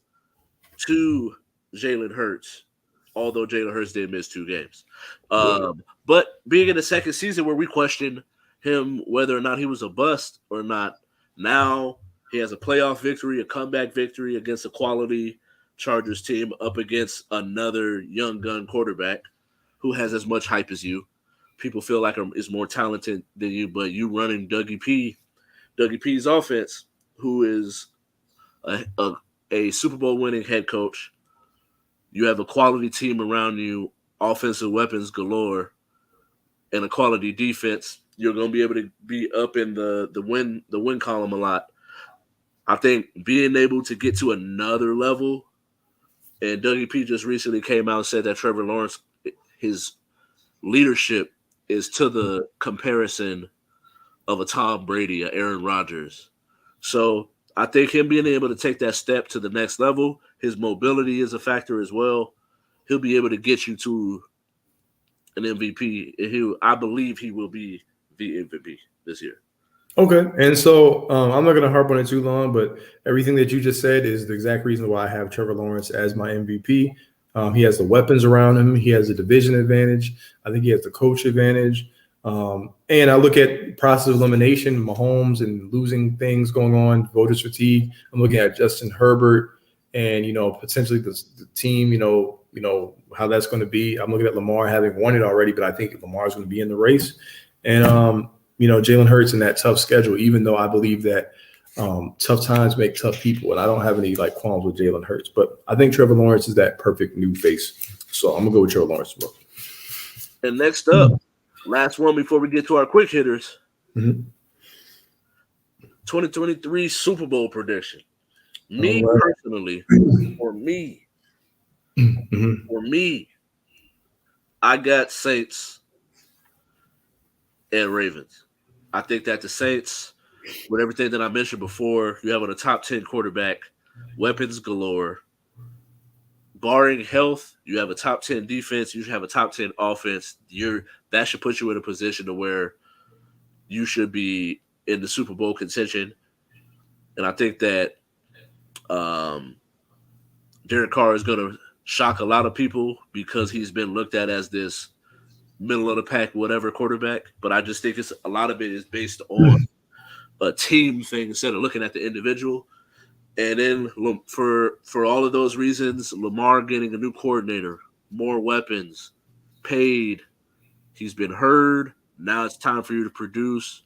to Jalen Hurts, although Jalen Hurts did miss 2 games. But being in the second season where we questioned him whether or not he was a bust or not, now he has a playoff victory, a comeback victory against a quality Chargers team up against another young gun quarterback who has as much hype as you. People feel like is more talented than you, but you running Dougie P's offense, who is a Super Bowl winning head coach. You have a quality team around you, offensive weapons galore, and a quality defense. You're going to be able to be up in the win column a lot. I think being able to get to another level, and Dougie P just recently came out and said that Trevor Lawrence, his leadership is to the comparison of a Tom Brady, a Aaron Rodgers. So I think him being able to take that step to the next level, his mobility is a factor as well. He'll be able to get you to an MVP, and I believe he will be the MVP this year. Okay, and so I'm not going to harp on it too long, but everything that you just said is the exact reason why I have Trevor Lawrence as my MVP. He has the weapons around him. He has the division advantage. I think he has the coach advantage. And I look at process of elimination, Mahomes and losing things going on, voters fatigue. I'm looking at Justin Herbert and, potentially the team, how that's going to be. I'm looking at Lamar having won it already, but I think Lamar is going to be in the race. And, Jalen Hurts in that tough schedule, even though I believe that tough times make tough people. And I don't have any qualms with Jalen Hurts, but I think Trevor Lawrence is that perfect new face. So I'm going to go with Trevor Lawrence. And next up, last one before we get to our quick hitters. 2023 Super Bowl prediction. Personally, for me, I got Saints and Ravens. I think that the Saints, with everything that I mentioned before, you have a top 10 quarterback, weapons galore. Barring health, you have a top 10 defense, you have a top 10 offense. That should put you in a position to where you should be in the Super Bowl contention. And I think that Derek Carr is going to shock a lot of people because he's been looked at as this middle of the pack, whatever quarterback. But I just think a lot of it is based on a team thing instead of looking at the individual. And then for all of those reasons, Lamar getting a new coordinator, more weapons, paid. He's been heard. Now it's time for you to produce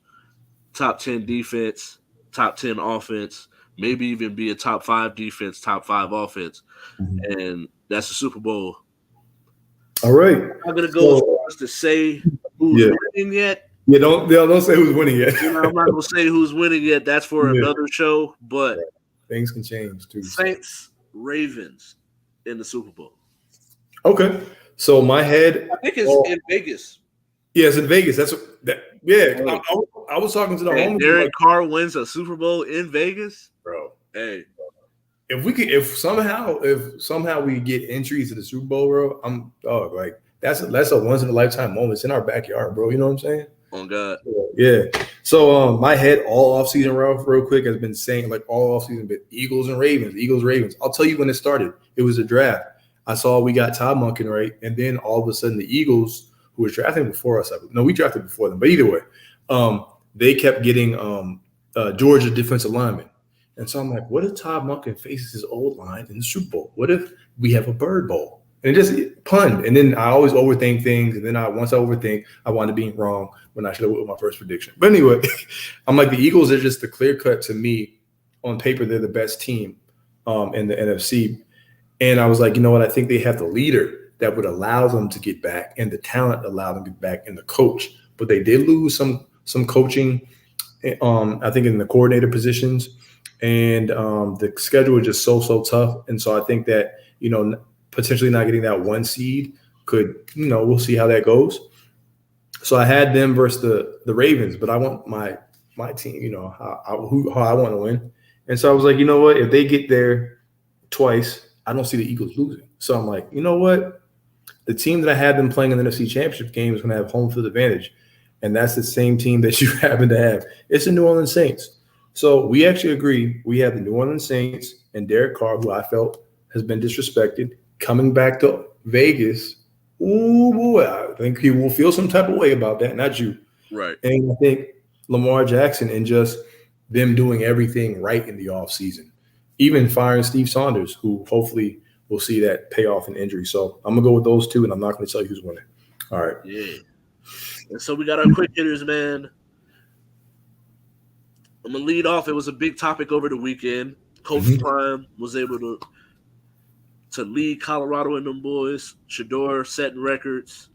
top 10 defense, top 10 offense, maybe even be a top 5 defense, top 5 offense. And that's the Super Bowl. All right. I'm going to go as far as to say who's winning yet. Yeah, don't say who's winning yet. I'm not going to say who's winning yet. That's for another show. But things can change too. Saints, Ravens in the Super Bowl. Okay. So my head. I think it's in Vegas. Yeah, it's in Vegas. I was talking to the homies. Derek Carr wins a Super Bowl in Vegas, bro. Hey, if somehow we get entries to the Super Bowl, bro, that's a once in a lifetime moment. It's in our backyard, bro. You know what I'm saying? Oh God. Yeah. So my head all offseason, Ralph, real quick, has been saying all offseason, but Eagles and Ravens, Eagles, Ravens. I'll tell you when it started. It was a draft. I saw we got Todd Monken, right? And then all of a sudden the Eagles, who were drafting before us, we drafted before them, but either way, they kept getting Georgia defensive linemen. And so I'm like, what if Todd Monken faces his old line in the Super Bowl? What if we have a bird bowl? And it just punned. And then I always overthink things. And then once I overthink, I wind up being wrong when I should have went with my first prediction. But anyway, I'm like, the Eagles are just the clear cut to me. On paper, they're the best team in the NFC. And I was like, you know what? I think they have the leader that would allow them to get back and the talent allow them to get back and the coach. But they did lose some coaching, I think, in the coordinator positions. And the schedule is just so tough. And so I think that, potentially not getting that 1 seed could, we'll see how that goes. So I had them versus the Ravens, but I want my team, how I want to win. And so I was like, you know what? If they get there twice, I don't see the Eagles losing. So I'm like, you know what? The team that I had them playing in the NFC Championship game is going to have home field advantage. And that's the same team that you happen to have. It's the New Orleans Saints. So we actually agree. We have the New Orleans Saints and Derek Carr, who I felt has been disrespected, coming back to Vegas. Ooh, boy, I think he will feel some type of way about that, not you. Right. And I think Lamar Jackson and just them doing everything right in the offseason, even firing Steve Saunders, who hopefully will see that payoff in injury. So I'm going to go with those two, and I'm not going to tell you who's winning. All right. Yeah. And so we got our quick hitters, man. I'm going to lead off. It was a big topic over the weekend. Coach Prime was able to lead Colorado and them boys. Shador setting records.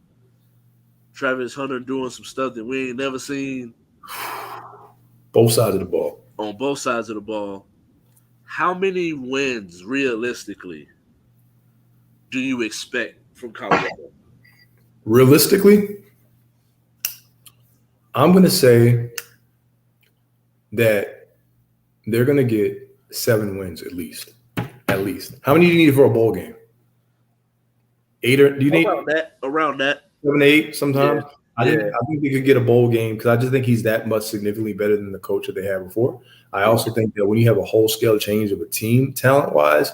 Travis Hunter doing some stuff that we ain't never seen. Both sides of the ball. On both sides of the ball. How many wins, realistically, do you expect from Colorado? Realistically, I'm going to say that they're going to get 7 wins at least. At least. How many do you need for a bowl game? 8 or do you need around that 7, 8 sometimes? Yeah. I think they could get a bowl game because I just think he's that much significantly better than the coach that they had before. I also think that when you have a whole scale change of a team talent wise,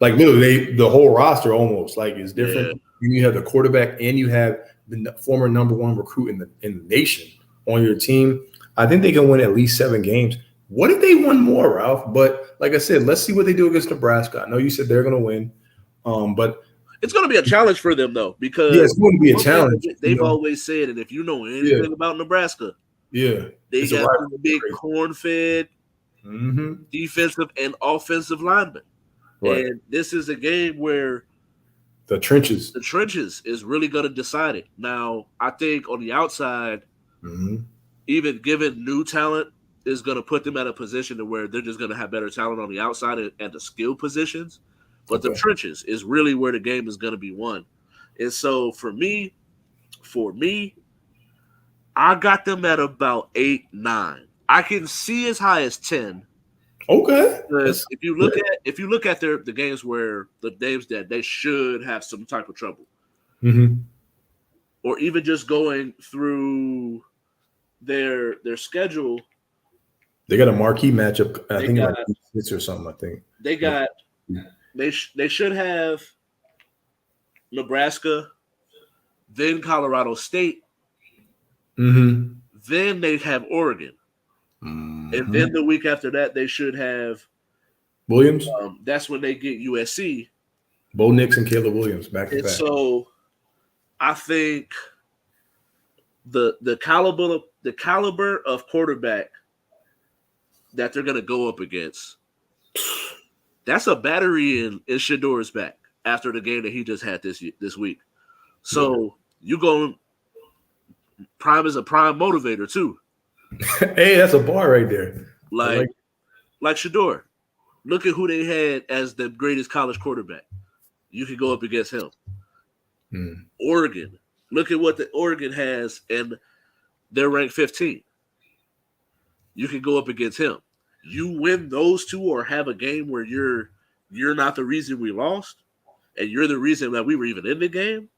like literally the whole roster almost like is different. You have the quarterback and you have the former number 1 recruit in the nation on your team. I think they can win at least 7 games. What if they won more, Ralph? But like I said, let's see what they do against Nebraska. I know you said they're going to win, but it's going to be a challenge for them though, because it's going to be a challenge. They've always said, and if you know anything about Nebraska, they got some big corn-fed defensive and offensive linemen. Right. And this is a game where the trenches is really going to decide it. Now, I think on the outside, even given new talent, is going to put them at a position to where they're just going to have better talent on the outside and the skill positions. But the trenches is really where the game is going to be won. And so for me, I got them at about 8, 9. I can see as high as 10. Okay. Because if you look at the games where the games that they should have some type of trouble, or even just going through their schedule, they got a marquee matchup. I think like 6 or something. I think they got. They should have Nebraska, then Colorado State, then they have Oregon, and then the week after that they should have Williams. That's when they get USC. Bo Nix and Caleb Williams back to back. So I think the caliber of quarterback that they're going to go up against. That's a battery in Shador's back after the game that he just had this week. So you go prime is a prime motivator too. Hey, that's a bar right there. Like Shador. Look at who they had as the greatest college quarterback. You can go up against him. Oregon. Look at what the Oregon has, and they're ranked 15. You can go up against him. You win those two or have a game where you're not the reason we lost and you're the reason that we were even in the game,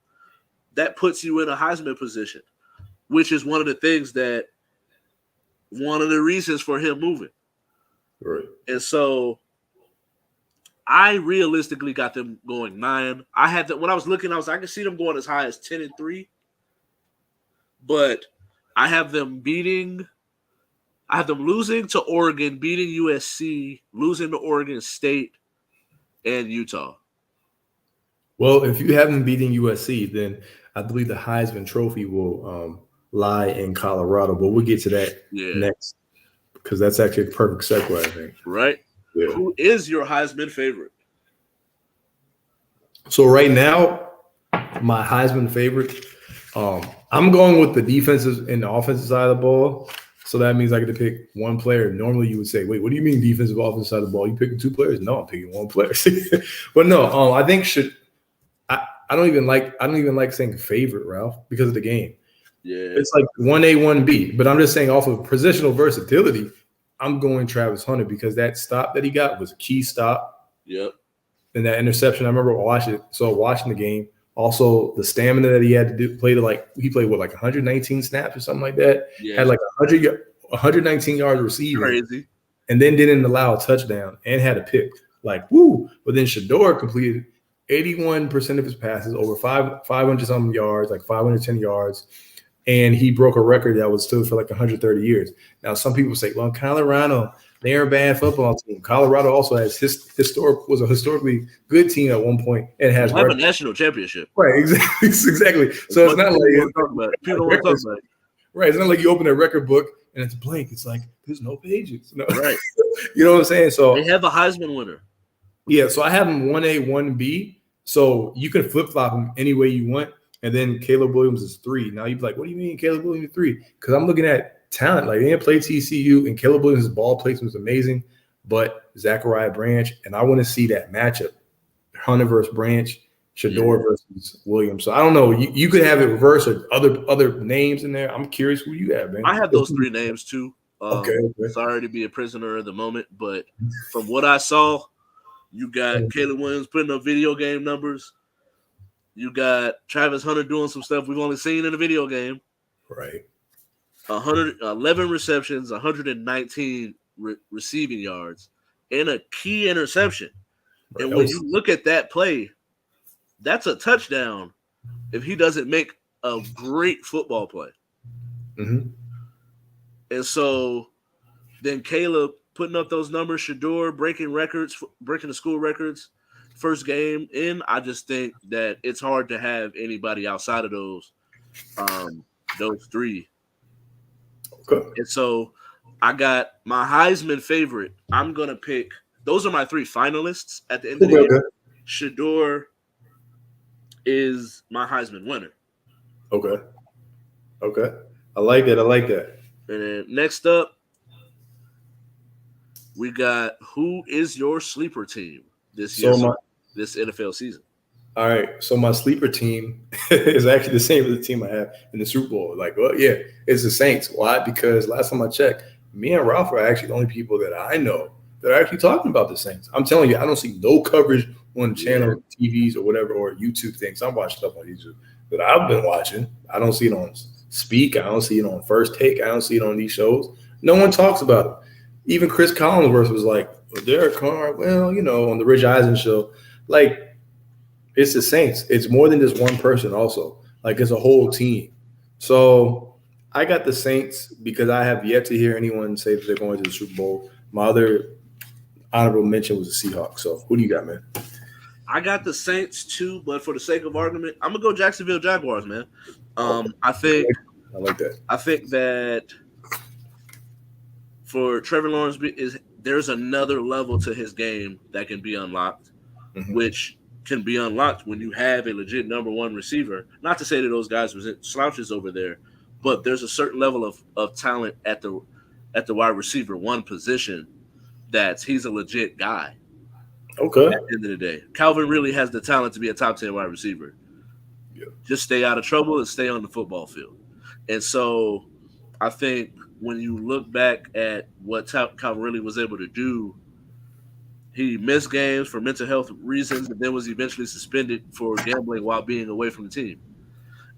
that puts you in a Heisman position, which is one of the reasons for him moving. Right. And so I realistically got them going 9. I had that when I was looking, I can see them going as high as 10-3, but I have them losing to Oregon, beating USC, losing to Oregon State, and Utah. Well, if you have them beating USC, then I believe the Heisman Trophy will lie in Colorado. But we'll get to that next because that's actually a perfect segue, I think. Right? Yeah. Who is your Heisman favorite? So right now, my Heisman favorite, I'm going with the defensive and the offensive side of the ball. So that means I get to pick one player. Normally you would say, wait, what do you mean defensive offensive side of the ball? You picking 2 players? No, I'm picking 1 player. But no, I think I don't even like saying favorite, Ralph, because of the game. Yeah. It's like 1A, 1B. But I'm just saying off of positional versatility, I'm going Travis Hunter because that stop that he got was a key stop. Yep. And that interception, I remember watching the game. Also, the stamina that he had to play he played 119 snaps or something like that. Yeah. Had 119 yards receiving. Crazy. And then didn't allow a touchdown and had a pick. Woo. But then Shador completed 81% of his passes, over 500 something yards, 510 yards. And he broke a record that was stood for 130 years. Now, some people say, well, Colorado, they're a bad football team. Colorado also has was a historically good team at one point. It has a national championship. Right, exactly. So it's not like people don't talk about it. Right. It's not like you open a record book and it's blank. It's like there's no pages. No. Right. You know what I'm saying? So they have a Heisman winner. Yeah, so I have them 1A, 1B. So you can flip-flop them any way you want. And then Caleb Williams is 3. Now you'd be like, what do you mean Caleb Williams is 3? Because I'm looking at talent. They didn't play TCU, and Caleb Williams' ball placement was amazing. But Zachariah Branch, and I want to see that matchup. Hunter versus Branch, Shador versus Williams. So I don't know. You could have it reversed or other names in there. I'm curious who you have, man. I have those 3 names too. Okay. Sorry to be a prisoner of the moment, but from what I saw, you got Caleb Williams putting up video game numbers. You got Travis Hunter doing some stuff we've only seen in a video game. Right. 111 receptions, 119 receiving yards, and a key interception. Right. And when you look at that play, that's a touchdown if he doesn't make a great football play. Mm-hmm. And so then Caleb putting up those numbers, Shador breaking records, breaking the school records, first game in. I just think that it's hard to have anybody outside of those three. Okay. And so I got my Heisman favorite. I'm going to pick – those are my three finalists at the end of the year. Shador is my Heisman winner. Okay. I like that. And then next up, we got who is your sleeper team this year, this NFL season? All right. So my sleeper team is actually the same as the team I have in the Super Bowl. Like, well, yeah, it's the Saints. Why? Because last time I checked, me and Ralph are actually the only people that I know that are actually talking about the Saints. I'm telling you, I don't see no coverage on channel TVs or whatever, or YouTube things. I'm watching stuff on YouTube that I've been watching. I don't see it on Speak. I don't see it on First Take. I don't see it on these shows. No one talks about it. Even Chris Collinsworth was like, well, Derek Carr, well, on the Rich Eisen show. Like, it's the Saints. It's more than just one person also. Like, it's a whole team. So I got the Saints because I have yet to hear anyone say that they're going to the Super Bowl. My other honorable mention was the Seahawks. So who do you got, man? I got the Saints too, but for the sake of argument, I'm going to go Jacksonville Jaguars, man. I like that. I think that for Trevor Lawrence, there's another level to his game that can be unlocked, which can be unlocked when you have a legit number one receiver. Not to say that those guys were slouches over there, but there's a certain level of talent at the wide receiver one position that he's a legit guy. Okay. At the end of the day, Calvin really has the talent to be a top 10 wide receiver. Yeah. Just stay out of trouble and stay on the football field. And so I think when you look back at what Calvin really was able to do, he missed games for mental health reasons and then was eventually suspended for gambling while being away from the team.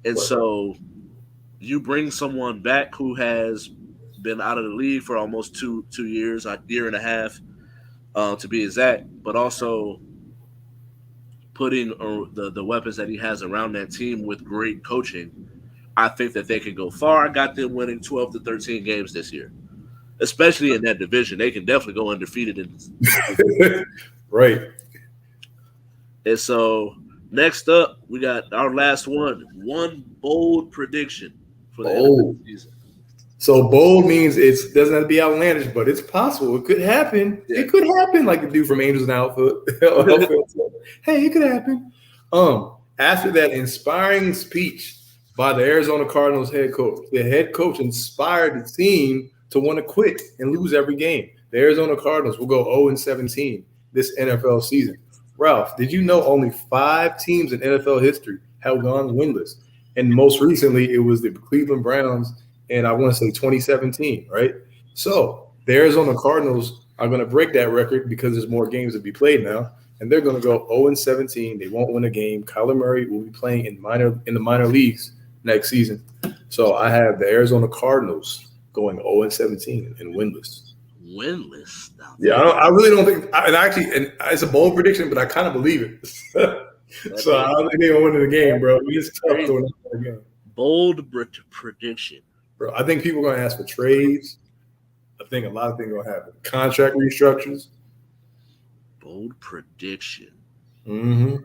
And so you bring someone back who has been out of the league for almost two years, a year and a half, to be exact, but also putting the weapons that he has around that team with great coaching. I think that they can go far. I got them winning 12 to 13 games this year, especially in that division. They can definitely go undefeated. Right. And so next up, we got our last one bold prediction for the NFL season. So bold means it doesn't have to be outlandish, but it's possible. It could happen. Yeah. It could happen, like the dude from Angels and Outfield. Hey, it could happen. After that inspiring speech by the Arizona Cardinals head coach, the head coach inspired the team to want to quit and lose every game. The Arizona Cardinals will go 0-17 this NFL season. Ralph, did you know only 5 teams in NFL history have gone winless? And most recently, it was the Cleveland Browns. And I want to say 2017, right? So the Arizona Cardinals are going to break that record because there's more games to be played now. And they're going to go 0-17. They won't win a game. Kyler Murray will be playing in the minor leagues next season. So I have the Arizona Cardinals going 0-17 and winless. Winless? Yeah, I really don't think – and it's a bold prediction, but I kind of believe it. So I don't think they're going to win the game, bro. It's tough to win the game. Bold prediction. Bro, I think people are going to ask for trades. I think a lot of things are going to happen. Contract restructures. Bold prediction. Mm-hmm.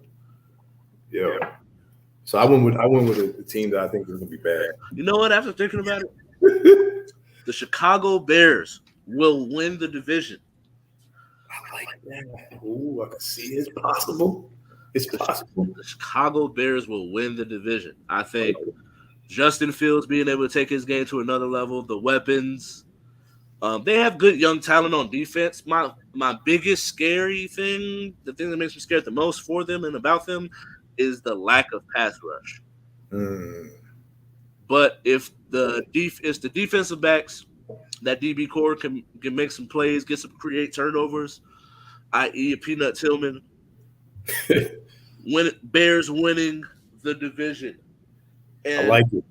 Yeah. So I went with the team that I think is going to be bad. You know what? After thinking about it, the Chicago Bears will win the division. I like that. Ooh, I can see it's possible. It's possible. The Chicago Bears will win the division. I think Justin Fields being able to take his game to another level, the weapons. They have good young talent on defense. My biggest scary thing, the thing that makes me scared the most for them and about them, is the lack of pass rush. But if the defensive backs That DB core can make some plays, create turnovers, i.e. Peanut Tillman. Bears winning the division. I And like it.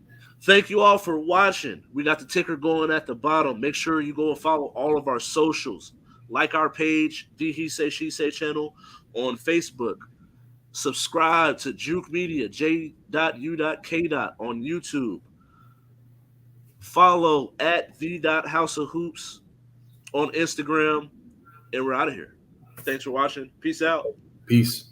thank you all for watching. We got the ticker going at the bottom. Make sure you go and follow all of our socials. Like our page, the He Say She Say channel on Facebook. Subscribe to J.U.K Media, J.U.K on YouTube. Follow at the.house of hoops on Instagram. And we're out of here. Thanks for watching. Peace out. Peace.